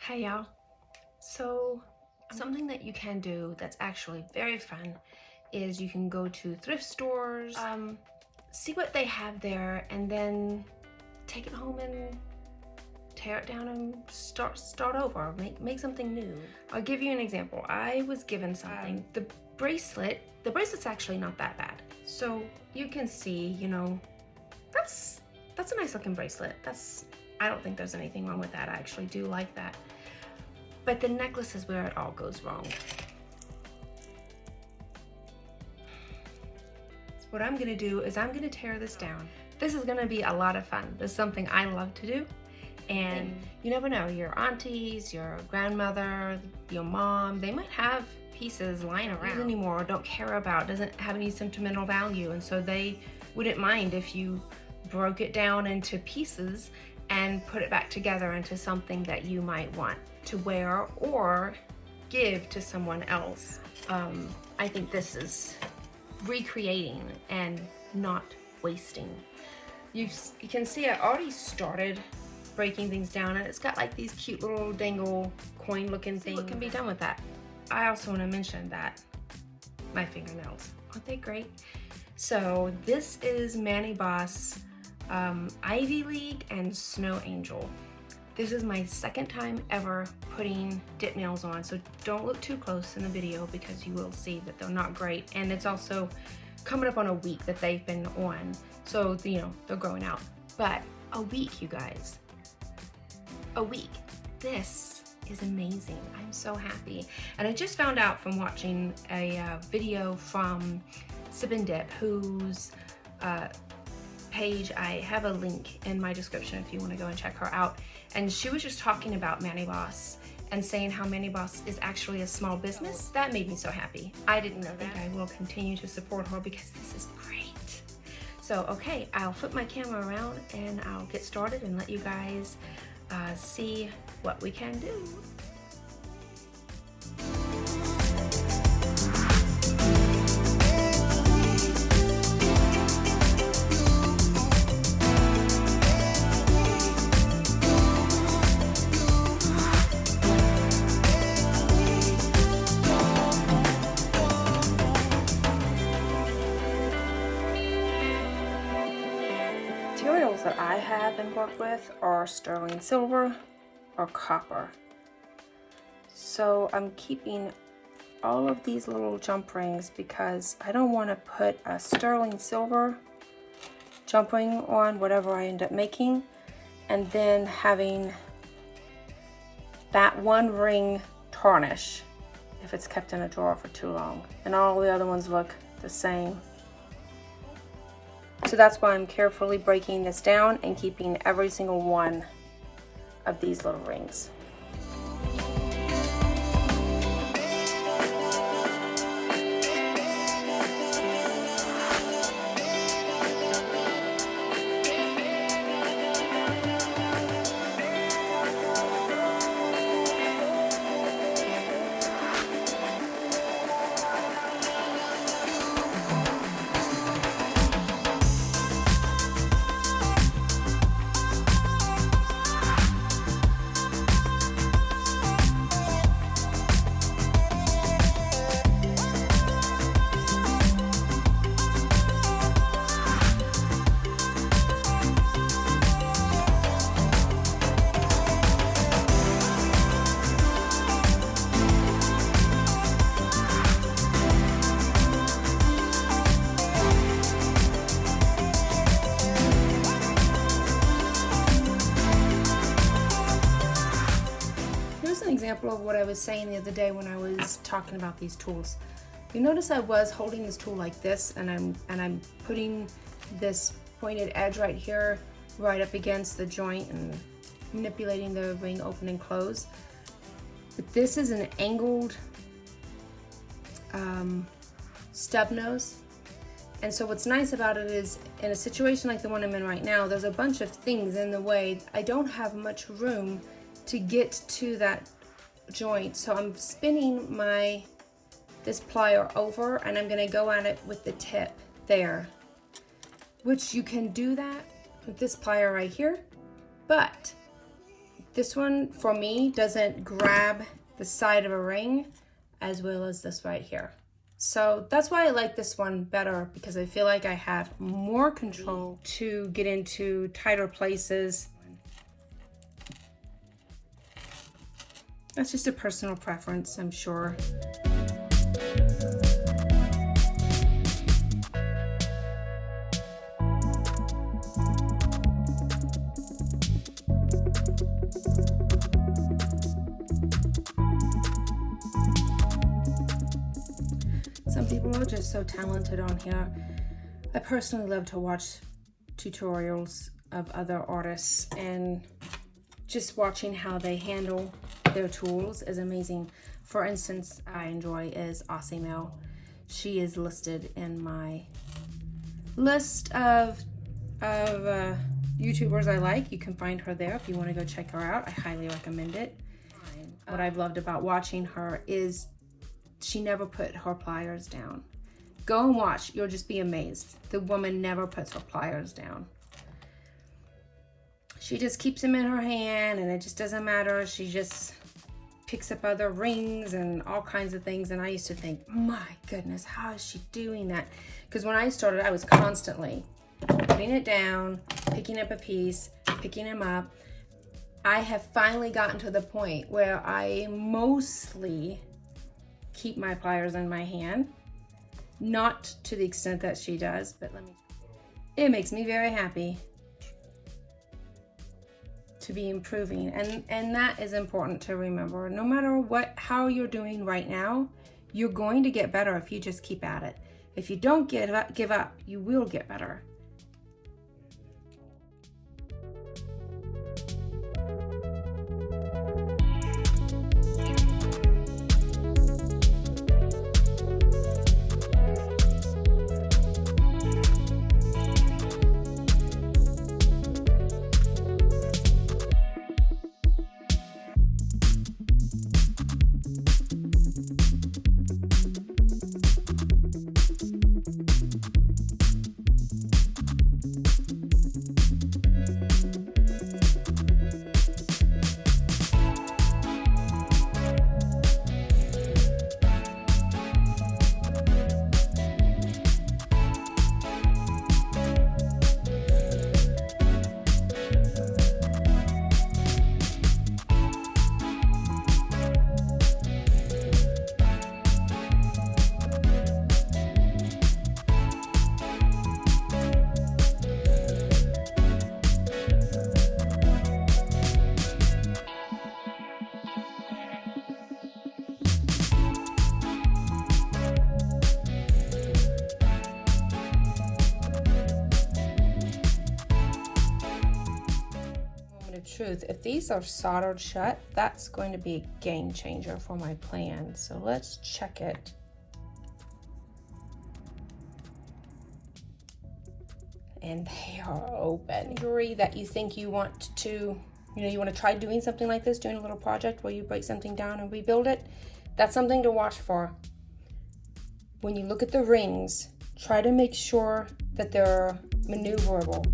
Hey y'all. So something that you can do that's actually very fun is you can go to thrift stores, see what they have there, and then take it home and tear it down and start over, make something new. I'll give you an example. I was given something. The bracelet's actually not that bad. So you can see, you know, that's a nice looking bracelet. I don't think there's anything wrong with that. I actually do like that. But the necklace is where it all goes wrong. So what I'm gonna do is I'm gonna tear this down. This is gonna be a lot of fun. This is something I love to do. And you never know, your aunties, your grandmother, your mom, they might have pieces lying around anymore, don't care about, doesn't have any sentimental value. And so they wouldn't mind if you broke it down into pieces and put it back together into something that you might want to wear or give to someone else. I think this is recreating and not wasting. You can see I already started breaking things down, and it's got like these cute little dangle coin looking things. What can be done with that? I also want to mention that my fingernails, aren't they great? So this is Manny Boss Ivy League and Snow Angel. This is my second time ever putting dip nails on, so don't look too close in the video because you will see that they're not great. And it's also coming up on a week that they've been on, so you know they're growing out. But a week, you guys, a week. This is amazing. I'm so happy. And I just found out from watching a video from Sip and Dip, whose page, I have a link in my description if you want to go and check her out. And she was just talking about Manny Boss and saying how Manny Boss is actually a small business. That made me so happy. I didn't know that. I will continue to support her because this is great. So, okay, I'll flip my camera around and I'll get started and let you guys see what we can do. Materials that I have and work with are sterling silver or copper. So I'm keeping all of these little jump rings because I don't want to put a sterling silver jump ring on whatever I end up making and then having that one ring tarnish if it's kept in a drawer for too long, and all the other ones look the same. So that's why I'm carefully breaking this down and keeping every single one of these little rings. Example of what I was saying the other day when I was talking about these tools. You notice I was holding this tool like this, and I'm putting this pointed edge right here right up against the joint and manipulating the ring open and close. But this is an angled stub nose, and so what's nice about it is in a situation like the one I'm in right now, there's a bunch of things in the way. I don't have much room to get to that joint, so I'm spinning this plier over, and I'm going to go at it with the tip there, which you can do that with this plier right here, but This one, for me, doesn't grab the side of a ring as well as this right here. So that's why I like this one better, because I feel like I have more control to get into tighter places. That's just a personal preference, I'm sure. Some people are just so talented on here. I personally love to watch tutorials of other artists, and just watching how they handle their tools is amazing. For instance, I enjoy is Aussie Mel. She is listed in my list of YouTubers I like. You can find her there if you want to go check her out. I highly recommend it. What I've loved about watching her is she never put her pliers down. Go and watch, you'll just be amazed. The woman never puts her pliers down. She just keeps them in her hand, and it just doesn't matter. She just picks up other rings and all kinds of things. And I used to think, my goodness, how is she doing that? Because when I started, I was constantly putting it down, picking up a piece, picking them up. I have finally gotten to the point where I mostly keep my pliers in my hand. Not to the extent that she does, but it makes me very happy to be improving, and that is important to remember. No matter how you're doing right now, you're going to get better if you just keep at it. If you don't give up, you will get better. Truth, if these are soldered shut, that's going to be a game changer for my plan. So let's check it. And they are open. Jewelry that you think you want to, you want to try doing something like this, doing a little project where you break something down and rebuild it. That's something to watch for. When you look at the rings, try to make sure that they're maneuverable.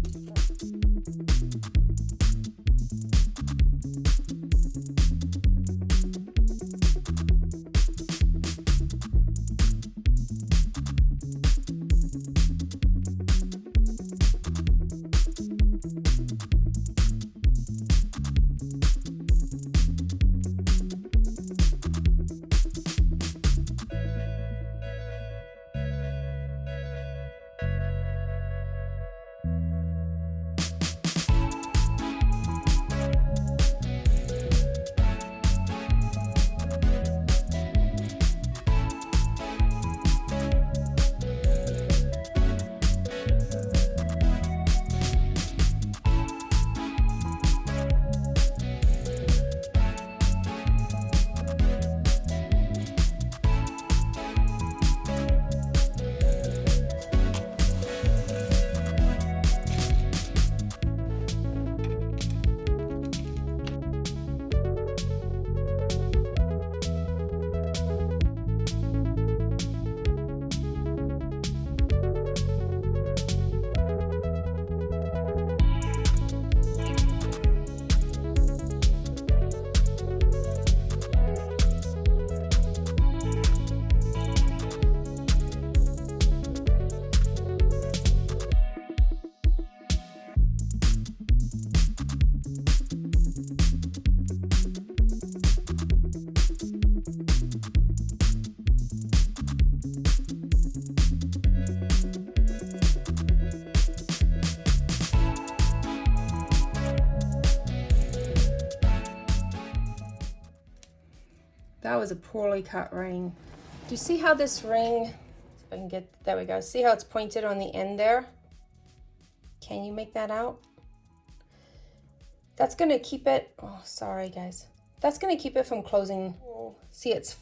That was a poorly cut ring. Do you see how this ring, if I can get, there we go. See how it's pointed on the end there? Can you make that out? That's gonna keep it, oh, sorry guys. That's gonna keep it from closing. See, it's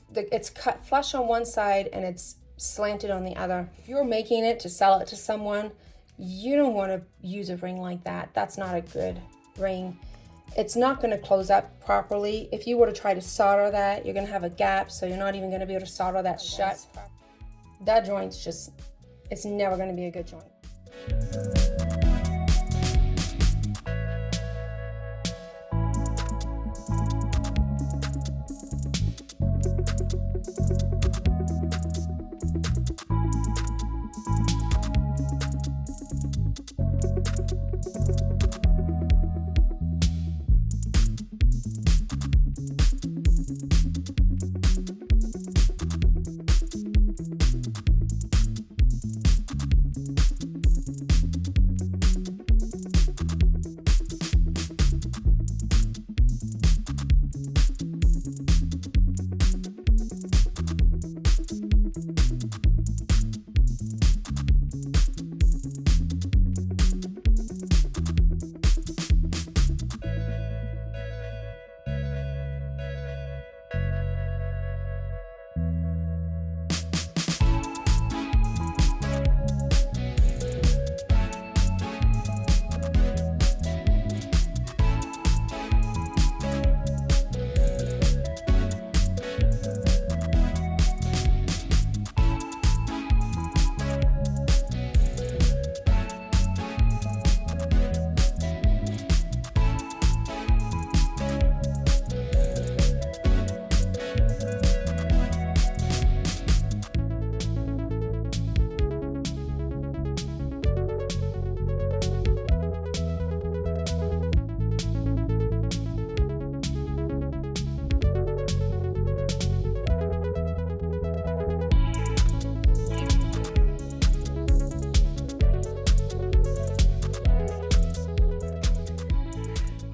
cut flush on one side and it's slanted on the other. If you're making it to sell it to someone, you don't wanna use a ring like that. That's not a good ring. It's not gonna close up properly. If you were to try to solder that, you're gonna have a gap, so you're not even gonna be able to solder that shut. That joint's just, it's never gonna be a good joint.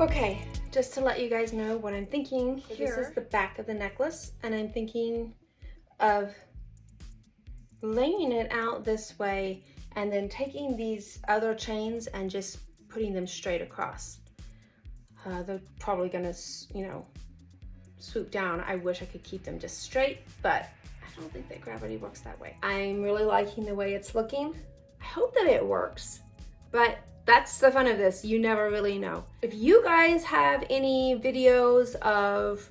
Okay, just to let you guys know what I'm thinking here. This is the back of the necklace, and I'm thinking of laying it out this way and then taking these other chains and just putting them straight across. They're probably gonna, you know, swoop down. I wish I could keep them just straight, but I don't think that gravity works that way. I'm really liking the way it's looking. I hope that it works, but that's the fun of this. You never really know. If you guys have any videos of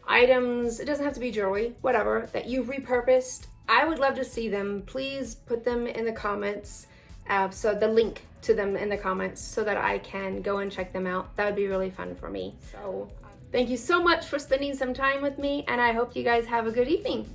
items, it doesn't have to be jewelry, whatever, that you've repurposed, I would love to see them. Please put them in the comments. So the link to them in the comments so that I can go and check them out. That would be really fun for me. So thank you so much for spending some time with me, and I hope you guys have a good evening.